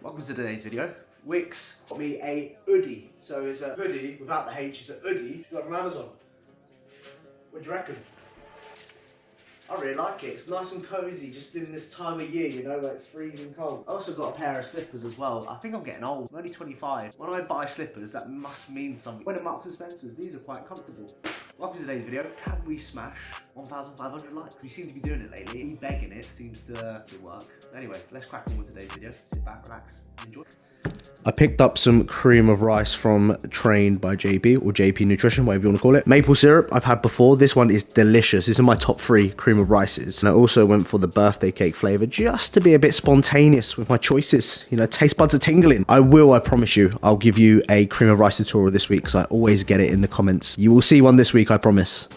Welcome to today's video. Wix got me a hoodie. So it's a hoodie without the H, it's a hoodie. She got it from Amazon. What do you reckon? I really like it. It's nice and cozy just in this time of year, you know, where it's freezing cold. I also got a pair of slippers as well. I think I'm getting old. I'm only 25. When I buy slippers, that must mean something. When at Marks & Spencer's, these are quite comfortable. Welcome to today's video. Can we smash 1,500 likes? We seem to be doing it lately. Me begging it seems to work. Anyway, let's crack on with today's video. Sit back, relax, and enjoy. I picked up some cream of rice from Trained by JP, or JP Nutrition, whatever you want to call it. Maple syrup I've had before. This one is delicious. This is my top 3 cream of rices. And I also went for the birthday cake flavor just to be a bit spontaneous with my choices. You know, taste buds are tingling. I promise you, I'll give you a cream of rice tutorial this week because I always get it in the comments. You will see one this week, I promise.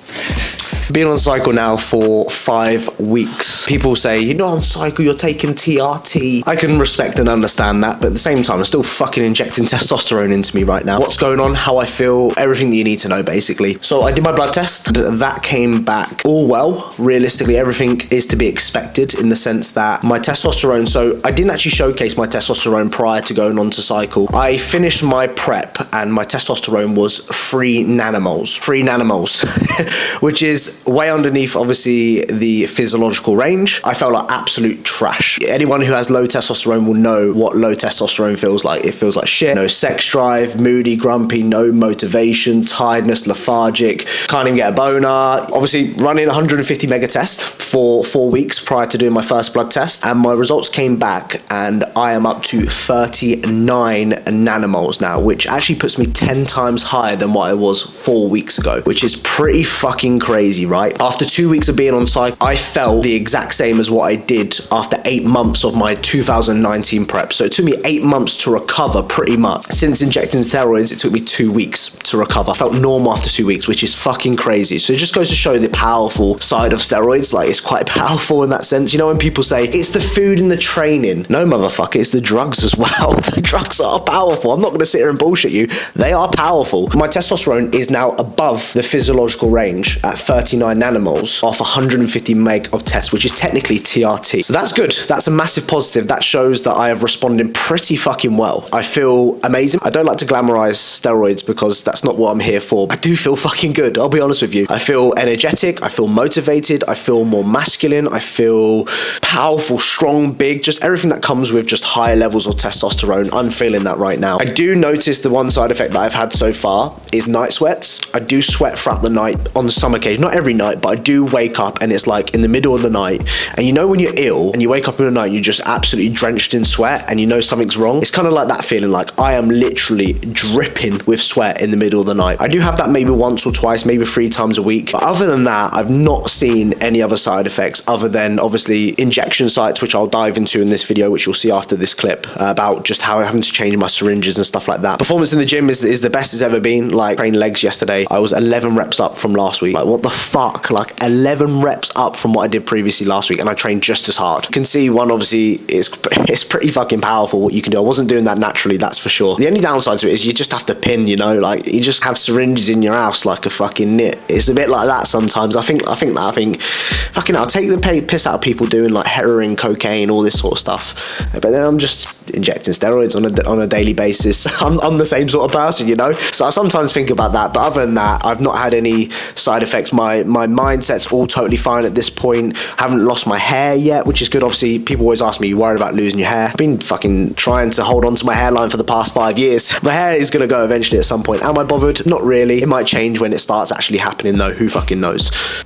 Been on cycle now for 5 weeks. People say, you're not on cycle, you're taking TRT. I can respect and understand that, but at the same time, I'm still fucking injecting testosterone into me right now. What's going on, how I feel, everything that you need to know, basically. So I did my blood test. That came back all well. Realistically, everything is to be expected in the sense that my testosterone, so I didn't actually showcase my testosterone prior to going on to cycle. I finished my prep and my testosterone was 3 nanomoles. 3 nanomoles, which is way underneath, obviously, the physiological range. I felt like absolute trash. Anyone who has low testosterone will know what low testosterone feels like. It feels like shit. No sex drive, moody, grumpy, no motivation, tiredness, lethargic, can't even get a boner. Obviously, running 150 mega test for 4 weeks prior to doing my first blood test, and my results came back, and I am up to 39 nanomoles now, which actually puts me 10 times higher than what I was 4 weeks ago, which is pretty fucking crazy, right? After 2 weeks of being on cycle, I felt the exact same as what I did after 8 months of my 2019 prep. So it took me 8 months to recover pretty much. Since injecting steroids, it took me 2 weeks to recover. I felt normal after 2 weeks, which is fucking crazy. So it just goes to show the powerful side of steroids. Like, it's quite powerful in that sense. You know, when people say, it's the food and the training. No, motherfucker, it's the drugs as well. The drugs are powerful. I'm not going to sit here and bullshit you. They are powerful. My testosterone is now above the physiological range at 39 nanomoles off 150 meg of test, which is technically TRT. So that's good. That's a massive positive. That shows that I have responded pretty fucking well. I feel amazing. I don't like to glamorize steroids because that's not what I'm here for. I do feel fucking good. I'll be honest with you. I feel energetic. I feel motivated. I feel more masculine. I feel powerful, strong, big, just everything that comes with just higher levels of testosterone. I'm feeling that right now. I do notice the one side effect that I've had so far is night sweats. I do sweat throughout the night on some occasion, not every night, but I do wake up and it's like in the middle of the night, and you know when you're ill and you wake up in the night and you're just absolutely drenched in sweat and you know something's wrong. It's kind of like that feeling, like I am literally dripping with sweat in the middle of the night. I do have that maybe once or twice, maybe 3 times a week, but other than that, I've not seen any other side effects other than obviously injection sites, which I'll dive into in this video, which you'll see after this clip, about just how I'm having to change my syringes and stuff like that. Performance in the gym is the best it's ever been. Like, trained legs yesterday, I was 11 reps up from last week. Like, what the fuck? Like 11 reps up from what I did previously last week, and I trained just as hard. You can see one, obviously, it's pretty fucking powerful what you can do. I wasn't doing that naturally, that's for sure. The only downside to it is you just have to pin, you know, like you just have syringes in your house like a fucking nit. It's a bit like that sometimes. I think fucking I'll take the piss out of people doing like heroin, cocaine, all this sort of stuff, but then I'm just injecting steroids on a daily basis. I'm the same sort of person, you know, so I sometimes think about that, but other than that, I've not had any side effects. My mindset's all totally fine at this point. Haven't lost my hair yet, which is good. Obviously, people always ask me, you worried about losing your hair? I've been fucking trying to hold on to my hairline for the past 5 years. My hair is gonna go eventually at some point. Am I bothered? Not really. It might change when it starts actually happening though. Who fucking knows?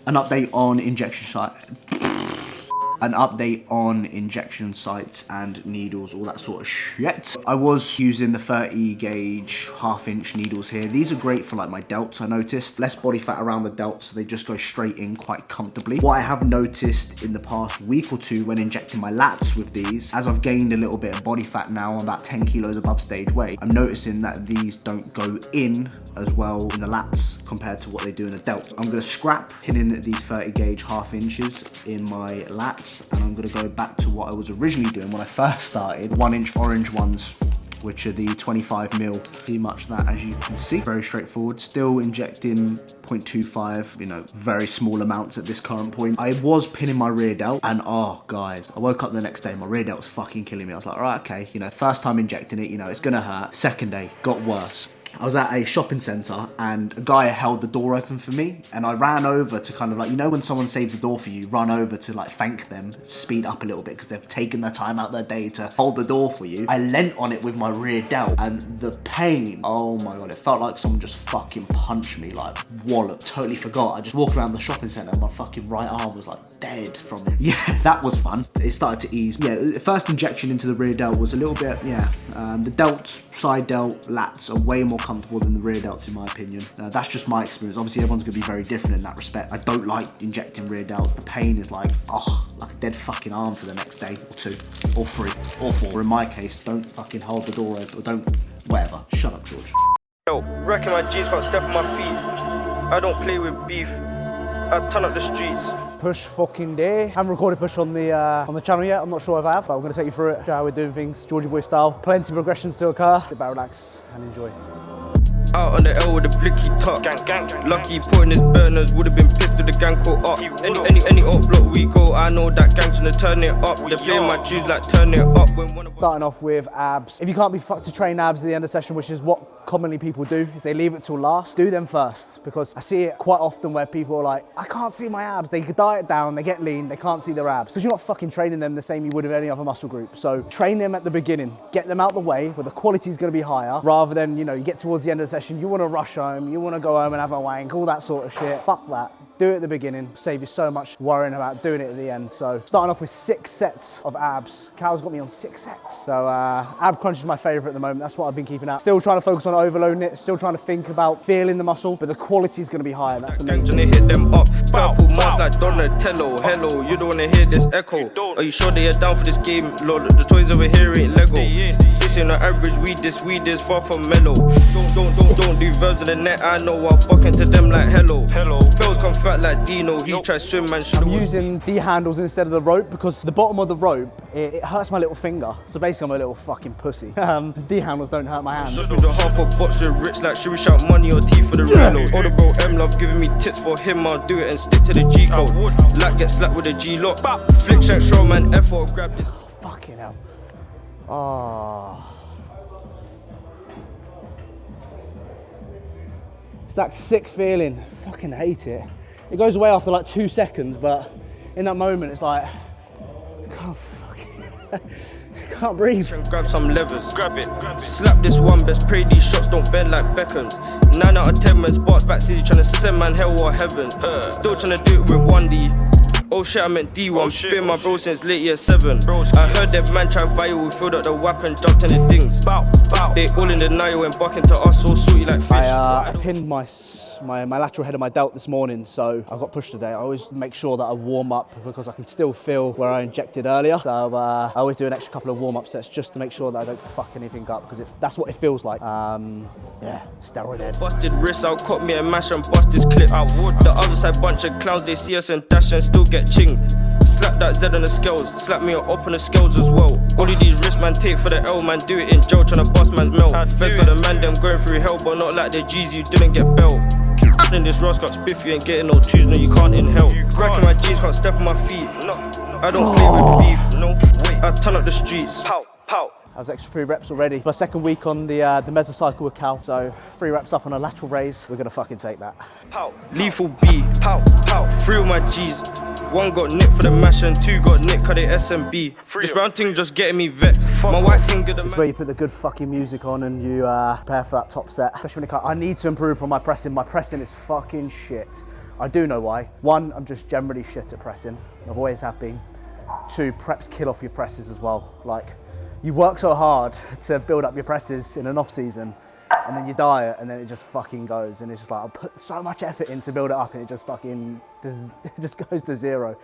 An update on injection sites and needles, all that sort of shit. I was using the 30 gauge half-inch needles here. These are great for like my delts, I noticed. Less body fat around the delts, so they just go straight in quite comfortably. What I have noticed in the past week or 2 when injecting my lats with these, as I've gained a little bit of body fat now, I'm about 10 kilos above stage weight, I'm noticing that these don't go in as well in the lats compared to what they do in the delt. I'm gonna scrap pinning these 30 gauge half inches in my lats, and I'm gonna go back to what I was originally doing when I first started. 1 inch orange ones which are the 25ml, pretty much that, as you can see. Very straightforward. Still injecting 0.25, you know, very small amounts at this current point. I was pinning my rear delt, and oh guys, I woke up the next day, my rear delt was fucking killing me. I was like, all right, okay, you know, first time injecting it, you know, it's gonna hurt. Second day, got worse. I was at a shopping centre and a guy held the door open for me, and I ran over to kind of like, you know when someone saves the door for you, run over to like thank them, speed up a little bit because they've taken their time out their day to hold the door for you. I leant on it with my rear delt, and the pain, oh my god, it felt like someone just fucking punched me, like wallop. Totally forgot. I just walked around the shopping centre and my fucking right arm was like dead from it. Yeah, that was fun. It started to ease. Yeah, the first injection into the rear delt was a little bit, yeah. The delt, side delt, lats are way more comfortable than the rear delts in my opinion. That's just my experience. Obviously everyone's gonna be very different in that respect. I don't like injecting rear delts. The pain is like, oh, like a dead fucking arm for the next day or two or three or four. Or in my case, don't fucking hold the door open or don't, whatever. Shut up, George. Yo, reckon my G's can't step on my feet. I don't play with beef. I turn up the streets. Push fucking day. Haven't recorded push on the channel yet. I'm not sure if I have, but I'm going to take you through it, how we're doing things, Georgie boy style. Plenty of progressions to occur. Sit back, relax, and enjoy. Out on the L with a blicky top. Lucky putting his burners, would've been pissed if the gang caught up. Any up block we go, I know that gang's gonna turn it up. They play my G's like turn it up when one of us. Starting off with abs. If you can't be fucked to train abs at the end of the session, which is what commonly people do, is they leave it till last, do them first. Because I see it quite often where people are like, I can't see my abs. They diet down, they get lean, they can't see their abs. So you're not fucking training them the same you would with any other muscle group. So train them at the beginning, get them out the way where the quality is gonna be higher, rather than, you know, you get towards the end of the session, you wanna rush home, you wanna go home and have a wank, all that sort of shit. Fuck that. Do it at the beginning, save you so much worrying about doing it at the end. So starting off with 6 sets of abs. Cal's got me on 6 sets. So ab crunch is my favorite at the moment. That's what I've been keeping out. Still trying to focus on overloading it, still trying to think about feeling the muscle, but the quality is gonna be higher. That's the main thing. Hit them up. Purple mask like Donatello. Hello, you don't wanna hear this echo. Are you sure they are down for this game? Lord, the toys over here ain't Lego. This ain't no average, we this far from mellow. Don't do verbs in the net, I know I'll buck into them like hello. Bells come fat like Dino, he tries swim man. I'm using D handles instead of the rope because the bottom of the rope, it hurts my little finger. So basically I'm a little fucking pussy. D handles don't hurt my hands. Just with a half a box of rich like should we shout money or tea for the reload? All the bro M love giving me tips for him, I'll do it and stick to the G code. Like get slapped with a G lock. Flick shank show man F4 grab this. Fucking hell. Oh. It's that sick feeling. Fucking hate it. It goes away after like 2 seconds, but in that moment it's like, I can't fucking, I can't breathe. Grab some levers, grab it. Slap this one, best pray these shots don't bend like Beckham's. 9 out of 10 when Sparks back says he's trying to send man hell or heaven. Still trying to do it with 1D. Oh shit, I meant D1. Been my bro since late year 7. I heard that man tried viral, we filled up the weapon, jumped in the dings. They all in denial and bucking to us, all salty like fish. I pinned my lateral head of my delt this morning, so I got pushed today. I always make sure that I warm up because I can still feel where I injected earlier. So I always do an extra couple of warm-up sets just to make sure that I don't fuck anything up because that's what it feels like. Yeah, steroid head. Busted wrist, I'll cut me and mash and bust this clip. The other side bunch of clowns, they see us and dash and still get ching. Slap that Z on the scales, slap me up on the scales as well. All of these wrist man take for the L man, do it in jail tryna bust man's melt. Feds got a man them going through hell, but not like the G's you didn't get belt. In this Ross got spiffy and getting no twos, no you can't inhale. Racking my G's, can't step on my feet. I don't play with beef. I turn up the streets. Pow, pow. That was extra 3 reps already. My second week on the mesocycle with Cal, so 3 reps up on a lateral raise. We're gonna fucking take that. Pow. Lethal B. Pow, pow. 3 of my G's. 1 got nicked for the mash and 2 got nicked cause they SMB. This round thing just getting me vexed. My white thing good. It's where you put the good fucking music on and you prepare for that top set. Especially when I need to improve on my pressing. My pressing is fucking shit. I do know why. 1, I'm just generally shit at pressing. I've always have been. 2, preps kill off your presses as well. Like, you work so hard to build up your presses in an off season and then you diet and then it just fucking goes and it's just like, I put so much effort in to build it up and it just fucking, it just goes to 0.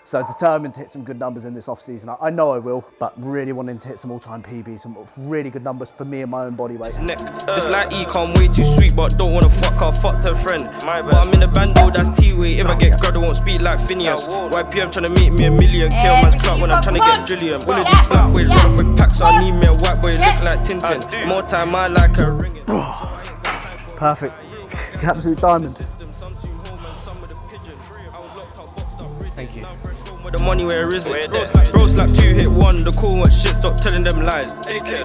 So determined to hit some good numbers in this off season. I know I will, but really wanting to hit some all-time PBs, some really good numbers for me and my own body weight. Just like E, come way too sweet, but don't wanna fuck her, fucked her friend. But I'm in the bando, that's T-way. If I get God, I won't speak like Phineas. YPM tryna make me a million, kill man's clock when I'm tryna get Julian. All of these black boys run off with packs, so I need me a white boy looking like Tintin. More time, I like her ringing. Perfect. Absolute diamond. Thank you. The money where is it? Bros like 2 hit 1. The cool one shit, stop telling them lies.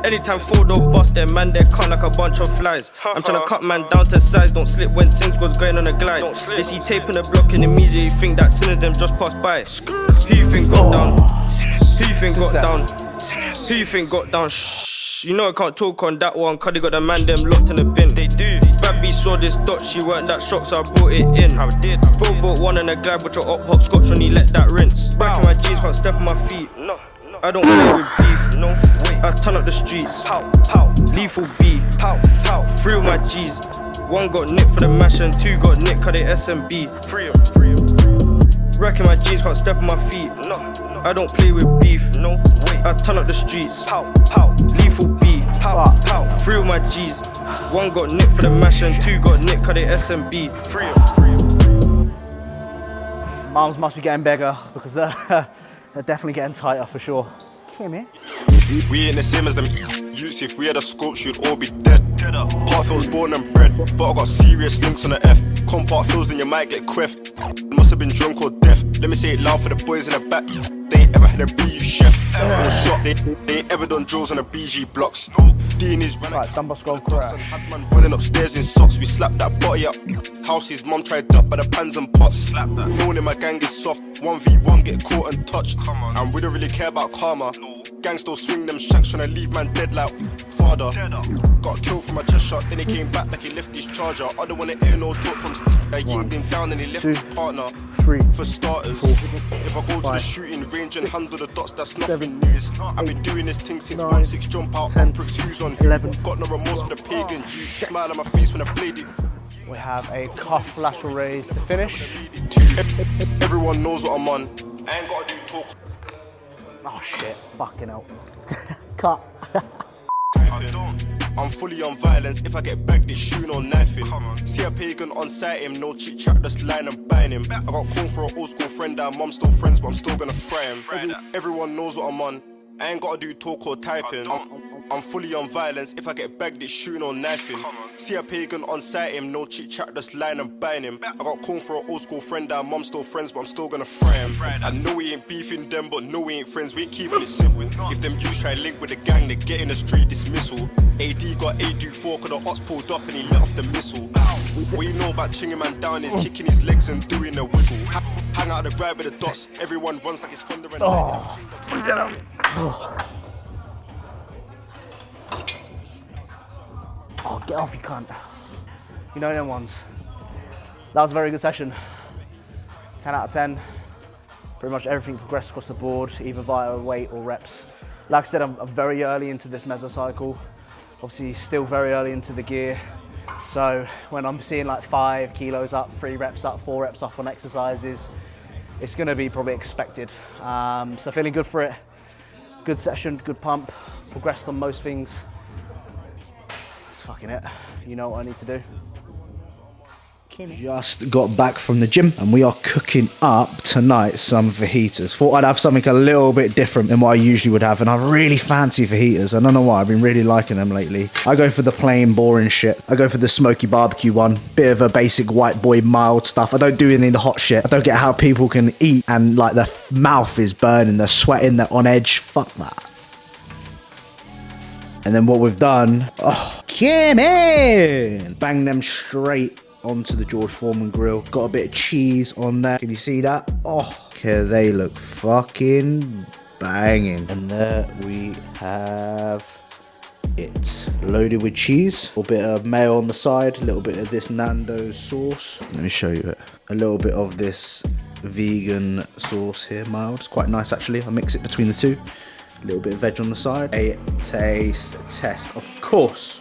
Anytime 4 don't bust them, man, they come like a bunch of flies. I'm tryna cut man down to size, don't slip when Sims was going on a glide. They see tape in the block and immediately think that sinners them just passed by. Who you think got down? Who you think got down? Who you think got down? Shh, you know I can't talk on that one, cause they got the man them locked in the bin. They do. Bad B saw this dot, she weren't that shocked, so I brought it in. I did. Bro bought one in a glide, but your up hopscotch when he let that rinse. Back in my jeans, can't step on my feet. No, I don't play with beef. No, wait. I turn up the streets. Pow, pow. Lethal B. Pow, pow. 3 of my G's. 1 got nicked for the mash and 2 got nicked cause they SMB. Free 'em. Racking my jeans, can't step on my feet. No, I don't play with beef. No, wait. I turn up the streets. Pow, pow. Lethal B. Pow, pow. 3 of my G's. 1 got nicked for the mash and 2 got nicked cause they SMB. Free 'em. Mums must be getting bigger because they're definitely getting tighter for sure. Kimmy. We ain't the same as them youths. If we had a scope, you'd all be dead. Parkfield's born and bred, but I got serious links on the F. Compart feels, then you might get quiff. Must have been drunk or deaf. Let me say it loud for the boys in the back. They ain't ever had a BU chef or shot. They ain't ever done drills on the BG blocks. D in his run. Right, Dumbo Scroll crash. Had man running upstairs in socks. We slapped that body up. House his mum tried up by the pans and pots. Knowing in my gang is soft. 1v1 get caught and touched. And we don't really care about karma. Gang still swing them shanks, tryna leave man dead like father. Got killed from a chest shot, then he came back like he left his charger. I don't wanna hear no talk from I yinked him down and he left his partner. 3. For starters, if I go to the shooting range and handle the dots, that's nothing new. I've been doing this thing since 1-6 jump out on pricks, who's on who. Got no remorse for the pagan Jews. Smile on my face when I played it. We have a cuff lateral raise to finish. Everyone knows what I'm on. I ain't gotta do talk. Oh shit, fucking hell. Cut. I'm fully on violence. If I get bagged, it's shooting or knifing. See a pagan on sight him, no chit chat, just line and buying him. I got called for an old school friend, our mum's still friends, but I'm still gonna fry him. Everyone knows what I'm on. I ain't gotta do talk or typing. I'm fully on violence. If I get bagged, it's shooting or knifing. See a pagan on sight him, no chit chat, just line and buying him. I got called for an old school friend, our mum's still friends, but I'm still gonna fry him. I know we ain't beefing them, but no we ain't friends, we ain't keeping it civil. If them Jews try link with the gang, they get in a straight dismissal. AD got AD4 cause the ox pulled up and he let off the missile. What you know about chinging man down is kicking his legs and doing a wiggle. Hang out the ride with the dots, everyone runs like it's thunder and lightning. Oh, get off, you cunt. You know them ones. That was a very good session. 10 out of 10. Pretty much everything progressed across the board, either via weight or reps. Like I said, I'm very early into this mesocycle. Obviously, still very early into the gear. So when I'm seeing like 5 kilos up, 3 reps up, 4 reps up on exercises, it's gonna be probably expected. So feeling good for it. Good session, good pump. Progressed on most things. That's fucking it. You know what I need to do. Just got back from the gym and we are cooking up tonight some fajitas. Thought I'd have something a little bit different than what I usually would have, and I really fancy fajitas. I don't know why, I've been really liking them lately. I go for the plain boring shit. I go for the smoky barbecue one. Bit of a basic white boy mild stuff. I don't do any of the hot shit. I don't get how people can eat and like their mouth is burning, they're sweating, they're on edge. Fuck that. And then what we've done, come in! Bang them straight onto the George Foreman grill. Got a bit of cheese on there. Can you see that? Oh, okay, they look fucking banging. And there we have it. Loaded with cheese. A little bit of mayo on the side. A little bit of this Nando's sauce. Let me show you it. A little bit of this vegan sauce here, mild. It's quite nice actually. I mix it between the two. A little bit of veg on the side. A taste test, of course.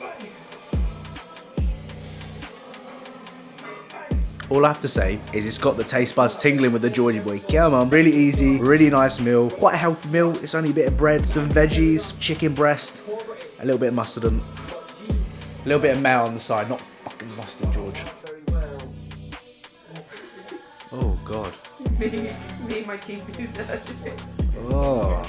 All I have to say is it's got the taste buds tingling with the Geordie boy. Come on, really easy, really nice meal. Quite a healthy meal. It's only a bit of bread, some veggies, chicken breast, a little bit of mustard and a little bit of mayo on the side. Not fucking mustard, George. Oh, God. Me and my king pizza. Oh.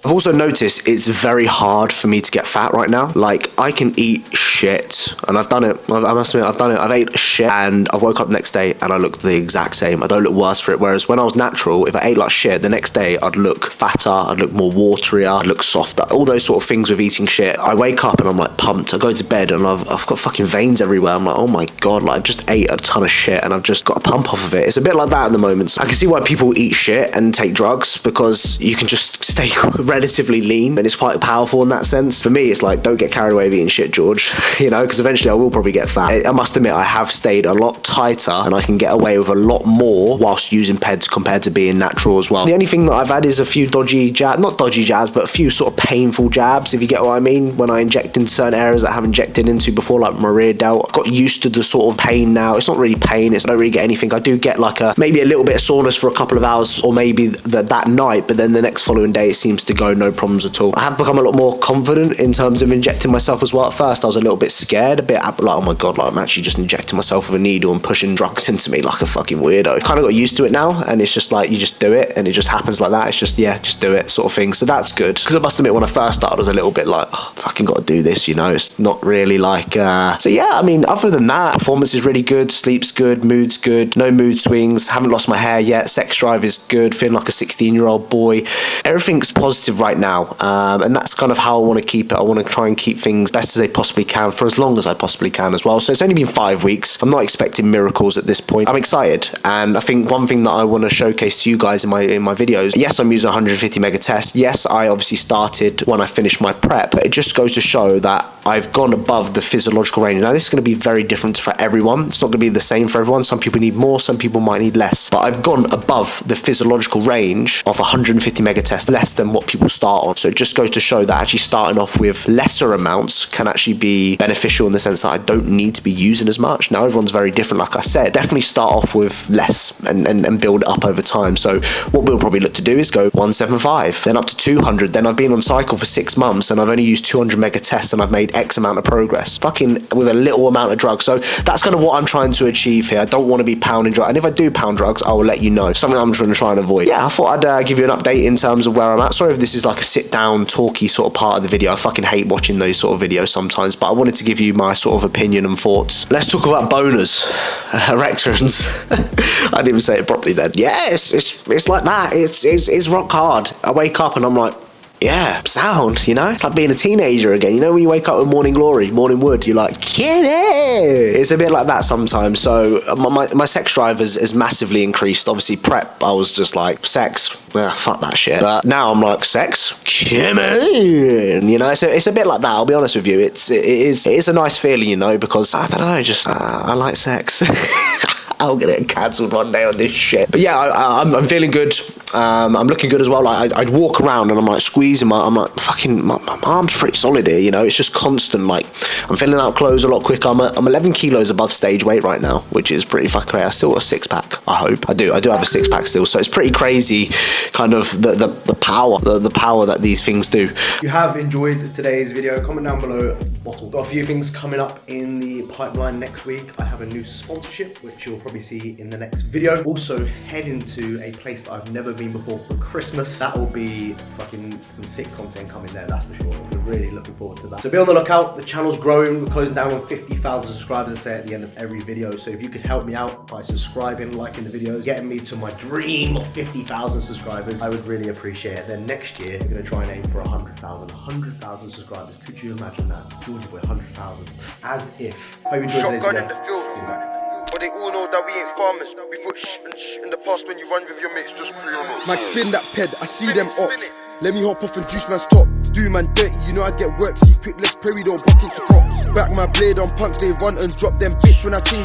I've also noticed it's very hard for me to get fat right now. Like, I can eat shit, and I've done it. I must admit, I've done it. I've ate shit, and I woke up the next day, and I looked the exact same. I don't look worse for it. Whereas when I was natural, if I ate like shit, the next day I'd look fatter, I'd look more waterier, I'd look softer. All those sort of things with eating shit. I wake up and I'm like pumped. I go to bed and I've got fucking veins everywhere. I'm like, oh my God, like I just ate a ton of shit, and I've just got a pump off of it. It's a bit like that at the moment. So I can see why people eat shit and take drugs, because you can just stay relatively lean, and it's quite powerful in that sense. For me, it's like, don't get carried away with eating shit, George, you know, because eventually I will probably get fat. I must admit, I have stayed a lot tighter, and I can get away with a lot more whilst using PEDs compared to being natural as well. The only thing that I've had is a few dodgy jabs, not dodgy jabs, but a few sort of painful jabs, if you get what I mean, when I inject in certain areas that I haven't injected into before, like my rear delt. I've got used to the sort of pain now. It's not really pain, I don't really get anything. I do get like maybe a little bit of soreness for a couple of hours, or maybe that night, but then the next following day it seems to go no problems at all. I have become a lot more confident in terms of injecting myself as well. At first I was a little bit scared, a bit like, oh my God, like I'm actually just injecting myself with a needle and pushing drugs into me like a fucking weirdo. Kind of got used to it now, and it's just like, you just do it and it just happens like that. It's just, yeah, just do it sort of thing. So that's good, because I must admit, when I first started I was a little bit like, oh, fucking got to do this, you know. It's not really like so yeah, I mean, other than that, performance is really good, sleep's good, mood's good, no mood swings, haven't lost my hair yet, sex drive is good, feeling like a 16-year-old boy. Everything's positive right now, and that's kind of how I want to keep it. I want to try and keep things best as they possibly can for as long as I possibly can as well. So it's only been 5 weeks. I'm not expecting miracles at this point. I'm excited, and I think one thing that I want to showcase to you guys in my videos, yes, I'm using 150 mega test. Yes, I obviously started when I finished my prep, but it just goes to show that I've gone above the physiological range. Now this is going to be very different for everyone. It's not going to be the same for everyone. Some people need more, some people might need less, but I've gone above the physiological range of 150 mega test, less than what people start on. So it just goes to show that actually starting off with lesser amounts can actually be beneficial in the sense that I don't need to be using as much. Now everyone's very different, like I said. Definitely start off with less and build it up over time. So what we'll probably look to do is go 175, then up to 200. Then I've been on cycle for 6 months and I've only used 200 mega tests and I've made X amount of progress, fucking with a little amount of drugs. So that's kind of what I'm trying to achieve here. I don't want to be pounding drugs, and if I do pound drugs, I will let you know. Something I'm trying to try and avoid. Yeah, I thought I'd give you an update in terms of where I'm at. Sorry if this is like a sit down talky sort of part of the video. I fucking hate watching those sort of videos sometimes, but I wanted to give you my sort of opinion and thoughts. Let's talk about boners, erections. I didn't even say it properly then. Yeah, it's like that. It's rock hard. I wake up and I'm like, yeah, sound, you know? It's like being a teenager again. You know when you wake up with morning glory, morning wood, you're like, get it! It's a bit like that sometimes. So my sex drive has massively increased. Obviously prep, I was just like, sex, fuck that shit. But now I'm like, sex, come on! You know, it's a bit like that, I'll be honest with you. It is a nice feeling, you know, because, I don't know, just, I like sex. I'll get cancelled one day on this shit. But yeah, I'm feeling good. I'm looking good as well. Like I'd walk around and I'm like squeezing I'm like, fucking, my arm's pretty solid here, you know. It's just constant. Like I'm filling out clothes a lot quicker. I'm 11 kilos above stage weight right now, which is pretty fucking crazy. I still got a 6-pack. I hope I do have a 6-pack still. So it's pretty crazy, kind of the power, the power that these things do. If you have enjoyed today's video, comment down below. Bottle. Got a few things coming up in the pipeline next week. I have a new sponsorship, which you'll probably see in the next video. Also heading to a place that I've never been before for Christmas. That will be fucking some sick content coming there, that's for sure. We're really looking forward to that. So be on the lookout. The channel's growing. We're closing down on 50,000 subscribers, I say at the end of every video. So if you could help me out by subscribing, liking the videos, getting me to my dream of 50,000 subscribers, I would really appreciate it. Then next year, we're gonna try and aim for 100,000 subscribers. Could you imagine that? Georgie boy, 100,000. As if. Hope you enjoyed today's video. In the field. But they all know that we ain't farmers. We put in the past when you run with your mates, just free or not. Mike, spin that ped, I see them up. Let me hop off and juice man stop. Do man dirty, you know I get work. See quick, let's pray we don't buck into cops. Back my blade on punks, they run and drop them bitch when I change.